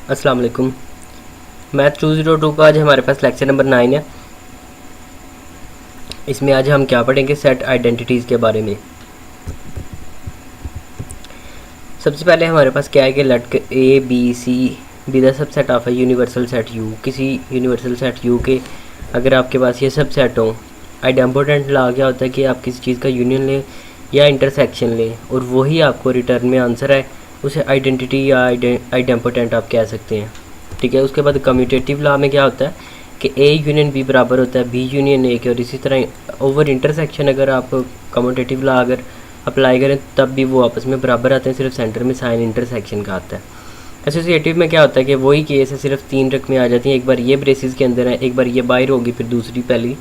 अस्सलाम वालेकुम। मैथ 202 का आज हमारे पास लेक्चर नंबर 9 है। इसमें आज हम क्या पढ़ेंगे, सेट आइडेंटिटीज़ के बारे में। सबसे पहले हमारे पास क्या है कि let A B C be the subset of a universal set U. किसी यूनिवर्सल सेट यू के अगर आपके पास ये सब सेट हों, आइडेम्पोटेंट लॉ क्या होता है कि आप किसी चीज़ का यूनियन लें या इंटरसेक्शन लें और वही आपको रिटर्न में आंसर है, उसे आइडेंटिटी या आइडेम्पोटेंट आप कह सकते हैं। ठीक है। उसके बाद कम्यूटेटिव लॉ में क्या होता है कि ए यूनियन बी बराबर होता है बी यूनियन ए के, और इसी तरह ओवर इंटरसेक्शन अगर आप कम्यूटेटिव लॉ अगर अप्लाई करें तब भी वो आपस में बराबर आते हैं, सिर्फ सेंटर में साइन इंटरसेक्शन का आता है। एसोसिएटिव में क्या होता है कि वही केस है, सिर्फ 3 रकमें आ जाती हैं। एक बार ये ब्रेसिस के अंदर है, एक बार ये बाहर होगी, फिर दूसरी पहली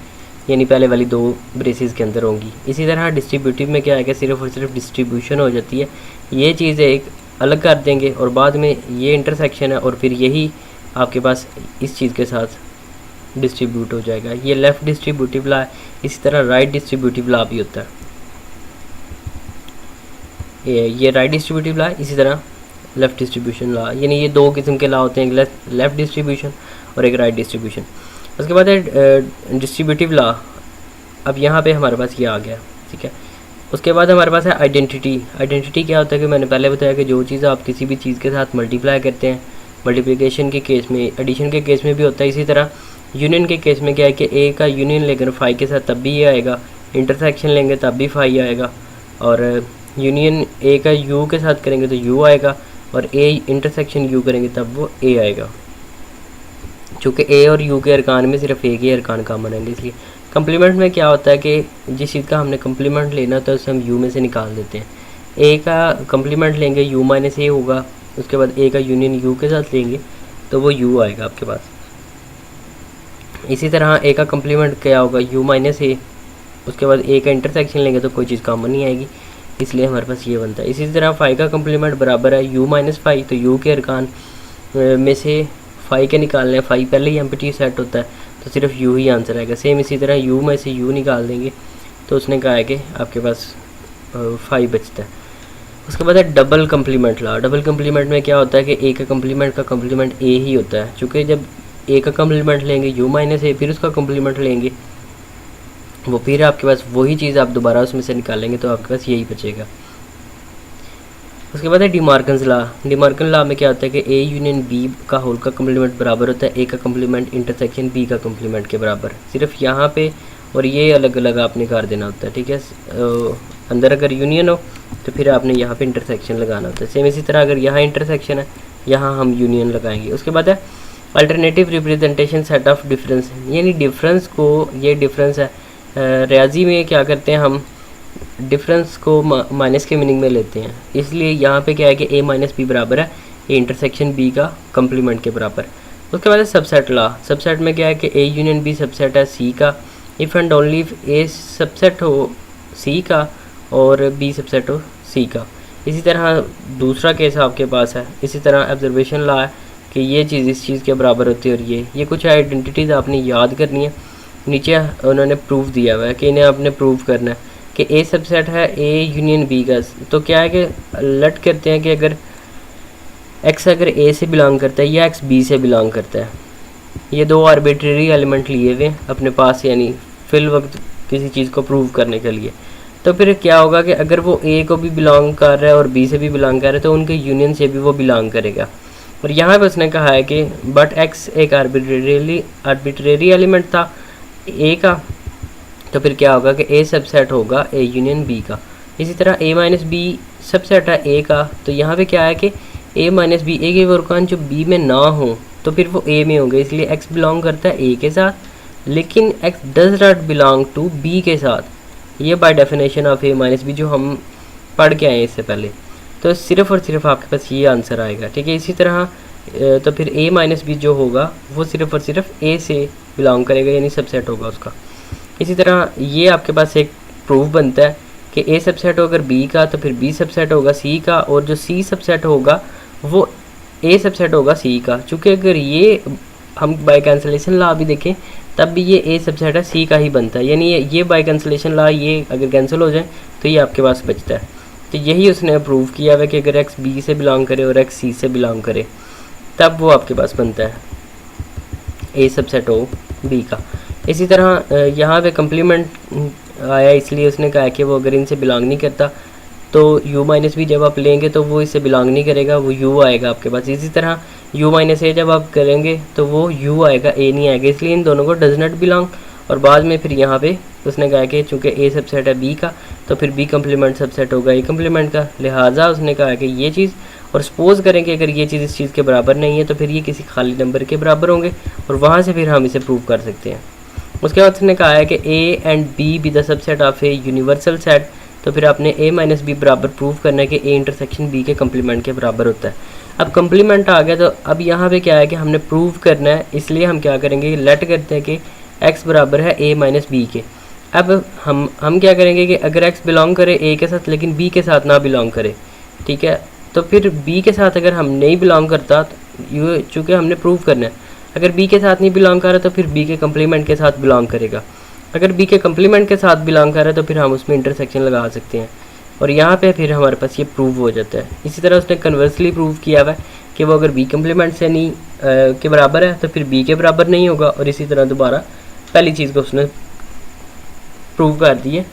यानी पहले वाली 2 ब्रेसिस के अंदर होंगी। इसी तरह डिस्ट्रीब्यूटिव में क्या है कि सिर्फ और सिर्फ डिस्ट्रीब्यूशन हो जाती है। ये चीज़ एक अलग कर देंगे और बाद में ये इंटरसेक्शन है और फिर यही आपके पास इस चीज़ के साथ डिस्ट्रीब्यूट हो जाएगा। ये लेफ़्ट डिस्ट्रीब्यूटिव लॉ है। इसी तरह राइट डिस्ट्रीब्यूटिव लॉ भी होता है। ये राइट डिस्ट्रीब्यूटिव लॉ है, इसी तरह लेफ़्ट डिस्ट्रीब्यूशन लॉ, यानी ये 2 किस्म के लॉ होते हैं, एक लेफ़्ट डिस्ट्रीब्यूशन और एक राइट डिस्ट्रीब्यूशन। उसके बाद है डिस्ट्रीब्यूटिव लॉ। अब यहाँ पे हमारे पास ये आ गया। ठीक है। उसके बाद हमारे पास है आइडेंटिटी। आइडेंटिटी क्या होता है कि मैंने पहले बताया कि जो चीज़ आप किसी भी चीज़ के साथ मल्टीप्लाई करते हैं, मल्टीप्लिकेशन के केस में, एडिशन के केस में भी होता है। इसी तरह यूनियन के केस में क्या है कि ए का यूनियन लेकर फाई के साथ तब भी ये आएगा, इंटरसेक्शन लेंगे तब भी फाई आएगा, और यूनियन ए का यू के साथ करेंगे तो यू आएगा, और ए इंटरसेक्शन यू करेंगे तब वो ए आएगा। चूँकि ए और यू के अरकान में सिर्फ एक ही अरकान कॉमन है, इसलिए कंप्लीमेंट में क्या होता है कि जिस चीज़ का हमने कंप्लीमेंट लेना होता है उसे हम यू में से निकाल देते हैं। ए का कंप्लीमेंट लेंगे यू माइनस ए होगा, उसके बाद ए का यूनियन यू के साथ लेंगे तो वो यू आएगा आपके पास। इसी तरह ए का कंप्लीमेंट क्या होगा, यू माइनस ए, उसके बाद ए का इंटरसेक्शन लेंगे तो कोई चीज़ कॉमन नहीं आएगी, इसलिए हमारे पास ये बनता है। इसी तरह फाई का कंप्लीमेंट बराबर है यू माइनस फाई, तो यू के अरकान में से फाई के निकालने हैं, फाई पहले ही एम्प्टी सेट होता है तो सिर्फ यू ही आंसर आएगा। सेम इसी तरह यू में से यू निकाल देंगे तो उसने कहा है कि आपके पास फाई बचता है। उसके बाद है double complement law. Double complement में क्या होता है कि ए का कंप्लीमेंट ए ही होता है। चूँकि जब ए का कंप्लीमेंट लेंगे यू माइनस ए, फिर उसका कंप्लीमेंट लेंगे, वो फिर आपके पास वही चीज़ आप दोबारा उसमें से निकालेंगे तो आपके पास यही बचेगा। उसके बाद है डिमार्कन्स लॉ। डिमार्कन लॉ में क्या होता है कि ए यूनियन बी का होल का कम्प्लीमेंट बराबर होता है ए का कम्प्लीमेंट इंटरसेक्शन बी का कम्प्लीमेंट के बराबर। सिर्फ यहाँ पे और ये अलग अलग आपने कर देना होता है। ठीक है। अंदर अगर यूनियन हो तो फिर आपने यहाँ पे इंटरसेक्शन लगाना होता है। सेम इसी तरह अगर यहाँ इंटरसेक्शन है, यहाँ हम यूनियन लगाएंगे। उसके बाद है alternative representation set of difference, यानी डिफरेंस को, ये डिफरेंस है रियाजी में क्या करते हैं हम डिफरेंस को माइनस के मीनिंग में लेते हैं, इसलिए यहाँ पे क्या है कि ए माइनस बी बराबर है ए इंटरसेक्शन बी का कंप्लीमेंट के बराबर। उसके बाद है सबसेट लॉ। सबसेट में क्या है कि ए यूनियन बी सबसेट है सी का, if and only if A subset हो सी का और बी सबसेट हो सी का। इसी तरह दूसरा केस आपके पास है। इसी तरह ऑब्जर्वेशन लॉ है कि ये चीज़ इस चीज़ के बराबर होती है, और ये कुछ आइडेंटिटीज़ आपने याद करनी है। नीचे उन्होंने प्रूफ दिया हुआ है कि इन्हें आपने प्रूफ करना है कि ए सबसेट है ए यूनियन बी का। तो क्या है कि लट करते हैं कि अगर एक्स अगर ए से बिलोंग करता है या एक्स बी से बिलोंग करता है, ये 2 आर्बिट्रेरी एलिमेंट लिए हुए अपने पास, यानी फिल वक्त किसी चीज़ को प्रूव करने के लिए, तो फिर क्या होगा कि अगर वो ए को भी बिलोंग कर रहा है और बी से भी बिलोंग कर रहा है तो उनके यूनियन से भी वो बिलोंग करेगा। और यहाँ पर उसने कहा है कि बट एक्स एक आर्बिट्रेरी एलिमेंट था ए का, तो फिर क्या होगा कि ए सबसेट होगा ए यूनियन बी का। इसी तरह ए माइनस बी सबसेट है ए का, तो यहाँ पे क्या है कि ए माइनस बी, ए के वर्कान जो बी में ना हो तो फिर वो ए में होंगे, इसलिए एक्स बिलोंग करता है ए के साथ, लेकिन x does not belong to B के साथ। ये by definition of A minus B जो हम पढ़ के आए इससे पहले, तो सिर्फ और सिर्फ आपके पास ये आंसर आएगा। ठीक है। इसी तरह तो फिर ए माइनस बी जो होगा वो सिर्फ और सिर्फ ए से बिलोंग करेगा, यानी सबसेट होगा उसका। इसी तरह ये आपके पास एक प्रूफ बनता है कि ए सबसेट हो अगर बी का तो फिर बी सबसेट होगा सी का, और जो सी सबसेट होगा वो ए सबसेट होगा सी का। चूँकि अगर ये हम बाय कैंसलेशन लॉ भी देखें तब भी ये ए सबसेट है सी का ही बनता है, यानी ये बाय कैंसलेशन लॉ ये अगर कैंसिल हो जाए तो ये आपके पास बचता है। तो यही उसने प्रूव किया हुआ कि अगर एक्स बी से बिलोंग करे और एक्स सी से बिलोंग करे तब वो आपके पास बनता है ए सबसेट ओ बी का। इसी तरह यहाँ पे कम्प्लीमेंट आया, इसलिए उसने कहा कि वो अगर इनसे बिलोंग नहीं करता तो u माइनस बी जब आप लेंगे तो वो इससे बिलोंग नहीं करेगा, वो u आएगा आपके पास। इसी तरह u माइनस ए जब आप करेंगे तो वो u आएगा, a नहीं आएगा, इसलिए इन दोनों को डज नॉट बिलोंग। और बाद में फिर यहाँ पे उसने कहा कि चूँकि a सबसेट है b का तो फिर b कम्प्लीमेंट सबसेट होगा a कम्प्लीमेंट का, लिहाजा उसने कहा कि ये चीज़, और सपोज करें कि अगर ये चीज़ इस चीज़ के बराबर नहीं है तो फिर ये किसी खाली नंबर के बराबर होंगे, और वहाँ से फिर हम इसे प्रूव कर सकते हैं। उसके बाद उसने कहा है कि a and b B the subset of a universal set, तो फिर आपने a माइनस बी बराबर प्रूव करना है कि a इंटरसेक्शन b के कम्प्लीमेंट के बराबर होता है। अब कम्प्लीमेंट आ गया, तो अब यहाँ पे क्या है कि हमने प्रूव करना है, इसलिए हम क्या करेंगे, लेट करते हैं कि x बराबर है a माइनस बी के। अब हम क्या करेंगे कि अगर x बिलोंग करे a के साथ लेकिन b के साथ ना बिलोंग करे, ठीक है, तो फिर b के साथ अगर हम नहीं बिलोंग करता, तो चूँकि हमने प्रूव करना है, अगर b के साथ नहीं बिलोंग कर रहा तो फिर b के कम्प्लीमेंट के साथ बिलोंग करेगा। अगर b के कम्प्लीमेंट के साथ बिलोंग कर रहा है तो फिर हम उसमें इंटरसेक्शन लगा सकते हैं, और यहाँ पे फिर हमारे पास ये प्रूव हो जाता है। इसी तरह उसने कन्वर्सली प्रूव किया हुआ है कि वो अगर b कम्प्लीमेंट से नहीं के बराबर है तो फिर b के बराबर नहीं होगा, और इसी तरह दोबारा पहली चीज़ को उसने प्रूव कर दी है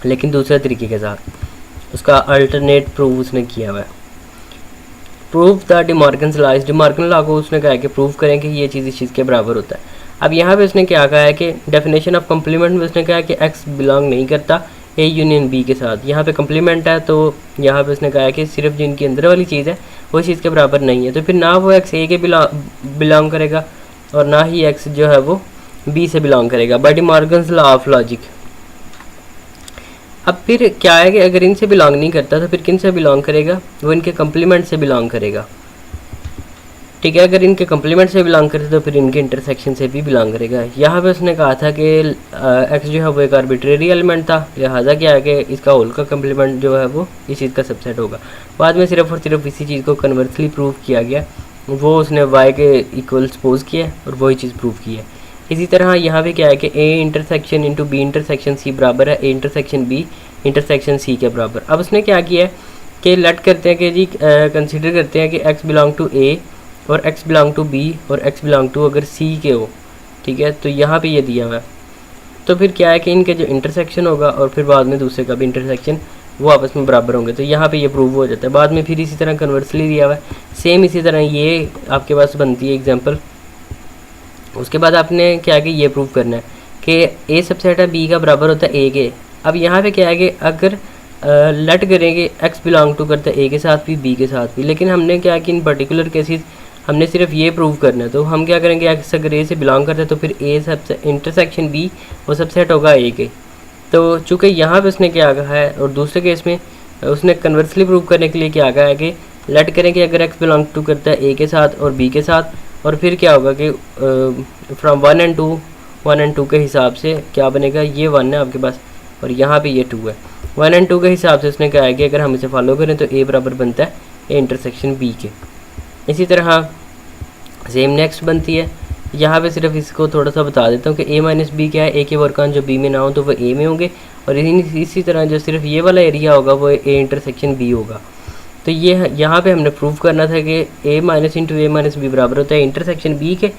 लेकिन दूसरे तरीके के साथ, उसका अल्टरनेट प्रूव उसने किया हुआ है। प्रूव द डिमॉर्गन्स लॉ, इस डिमॉर्गन लॉ को उसने कहा है कि प्रूव करें कि ये चीज़ इस चीज़ के बराबर होता है। अब यहाँ पे उसने क्या कहा है कि डेफिनेशन ऑफ कम्प्लीमेंट में उसने कहा है कि x बिलोंग नहीं करता a यूनियन b के साथ। यहाँ पे कम्प्लीमेंट है तो यहाँ पे उसने कहा है कि सिर्फ जिनकी अंदर वाली चीज़ है वो चीज़ के बराबर नहीं है, तो फिर ना वो x a के बिलोंग करेगा और ना ही x जो है वो b से बिलोंग करेगा by De Morgan's law of logic. अब फिर क्या है कि अगर इनसे बिलोंग नहीं करता तो फिर किन से बिलोंग करेगा, वो इनके कम्प्लीमेंट से बिलोंग करेगा, ठीक है। अगर इनके कम्प्लीमेंट से बिलोंग करते तो फिर इनके इंटरसेक्शन से भी बिलोंग करेगा। यहाँ पे उसने कहा था कि x जो है वो एक आर्बिट्रेरी एलिमेंट था, लिहाजा क्या है कि इसका होल का कम्प्लीमेंट जो है वो इस चीज़ का सबसेट होगा। बाद में सिर्फ और सिर्फ इसी चीज़ को कन्वर्सली प्रूव किया गया, वो उसने y के इक्वल सपोज किया और वही चीज़ प्रूव की है। इसी तरह यहाँ पे क्या है कि a intersection into B intersection c बराबर है a intersection b intersection c के बराबर। अब उसने क्या किया है कि लेट करते हैं कि जी कंसिडर करते हैं कि x बिलोंग टू a और x बिलोंग टू b और x बिलोंग टू अगर c के हो, ठीक है, तो यहाँ पे ये दिया हुआ है। तो फिर क्या है कि इनके जो इंटरसेक्शन होगा और फिर बाद में दूसरे का भी इंटरसेक्शन वो आपस में बराबर होंगे, तो यहाँ पे ये प्रूव हो जाता है। बाद में फिर इसी तरह कन्वर्सली दिया हुआ है, सेम इसी तरह ये आपके पास बनती है एग्जाम्पल। उसके बाद आपने क्या है कि ये प्रूव करना है कि a सबसेट है b का बराबर होता है a के। अब यहाँ पे क्या है कि अगर लेट करेंगे x बिलोंग टू करता है a के साथ भी b के साथ भी, लेकिन हमने क्या कि इन पर्टिकुलर केसेस हमने सिर्फ ये प्रूव करना है, तो हम क्या करेंगे x अगर a से बिलोंग करता है तो फिर a सबसे इंटरसेक्शन b वो सबसेट होगा a के। तो चूँकि यहाँ पे उसने क्या कहा है, और दूसरे केस में उसने कन्वर्सली प्रूव करने के लिए क्या कहा है कि लेट करें कि अगर x बिलोंग टू करता है a के साथ और b के साथ, और फिर क्या होगा कि फ्रॉम 1 एंड 2 के हिसाब से क्या बनेगा, ये 1 है आपके पास और यहाँ पे ये 2 है। 1 एंड 2 के हिसाब से उसने कहा है कि अगर हम इसे फॉलो करें तो a बराबर बनता है a इंटरसेक्शन b के। इसी तरह सेम नेक्स्ट बनती है, यहाँ पे सिर्फ इसको थोड़ा सा बता देता हूँ कि a माइनस बी क्या है, a के वर्कान जो b में ना हो तो वो a में होंगे, और इसी तरह जो सिर्फ ये वाला एरिया होगा वो a इंटरसेक्शन b होगा। तो ये यहाँ पे हमने प्रूव करना था कि a minus into A minus B बराबर होता है इंटरसेक्शन b के।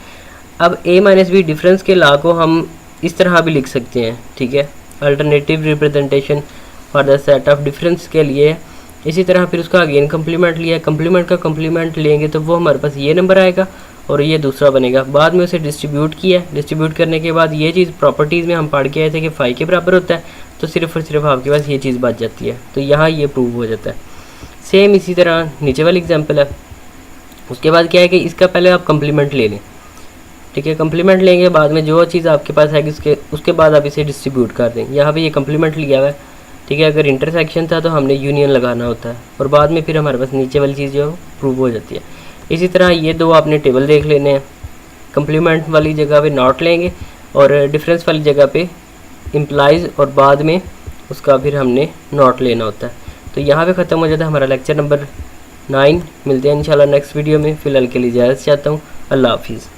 अब a माइनस बी डिफरेंस के लॉ को हम इस तरह भी लिख सकते हैं, ठीक है, alternative representation for the set of difference के लिए। इसी तरह फिर उसका अगेन कम्प्लीमेंट लिया, कम्प्लीमेंट का कम्प्लीमेंट लेंगे तो वो हमारे पास ये नंबर आएगा और ये दूसरा बनेगा। बाद में उसे डिस्ट्रीब्यूट किया, डिस्ट्रीब्यूट करने के बाद ये चीज़ प्रॉपर्टीज़ में हम पढ़ के आए थे कि 5 के बराबर होता है, तो सिर्फ और सिर्फ आपके पास ये चीज़ बच जाती है, तो यहाँ ये प्रूव हो जाता है। सेम इसी तरह नीचे वाली एग्जांपल है। उसके बाद क्या है कि इसका पहले आप कम्प्लीमेंट ले लें, ठीक है, कम्प्लीमेंट लेंगे, बाद में जो चीज़ आपके पास है उसके बाद आप इसे डिस्ट्रीब्यूट कर दें। यहाँ पे ये कम्प्लीमेंट लिया हुआ है, ठीक है, अगर इंटरसेक्शन था तो हमने यूनियन लगाना होता है, और बाद में फिर हमारे पास नीचे वाली चीज़ जो है प्रूव हो जाती है। इसी तरह ये दो आपने टेबल देख लेने हैं, कम्प्लीमेंट वाली जगह पे नॉट लेंगे और डिफरेंस वाली जगह पे इम्प्लाइज, और बाद में उसका फिर हमने नॉट लेना होता है। तो यहाँ पे ख़त्म हो जाता है हमारा लेक्चर नंबर 9। मिलते हैं इंशाल्लाह नेक्स्ट वीडियो में। फ़िलहाल के लिए इजाज़त चाहता हूँ। अल्लाह हाफिज़।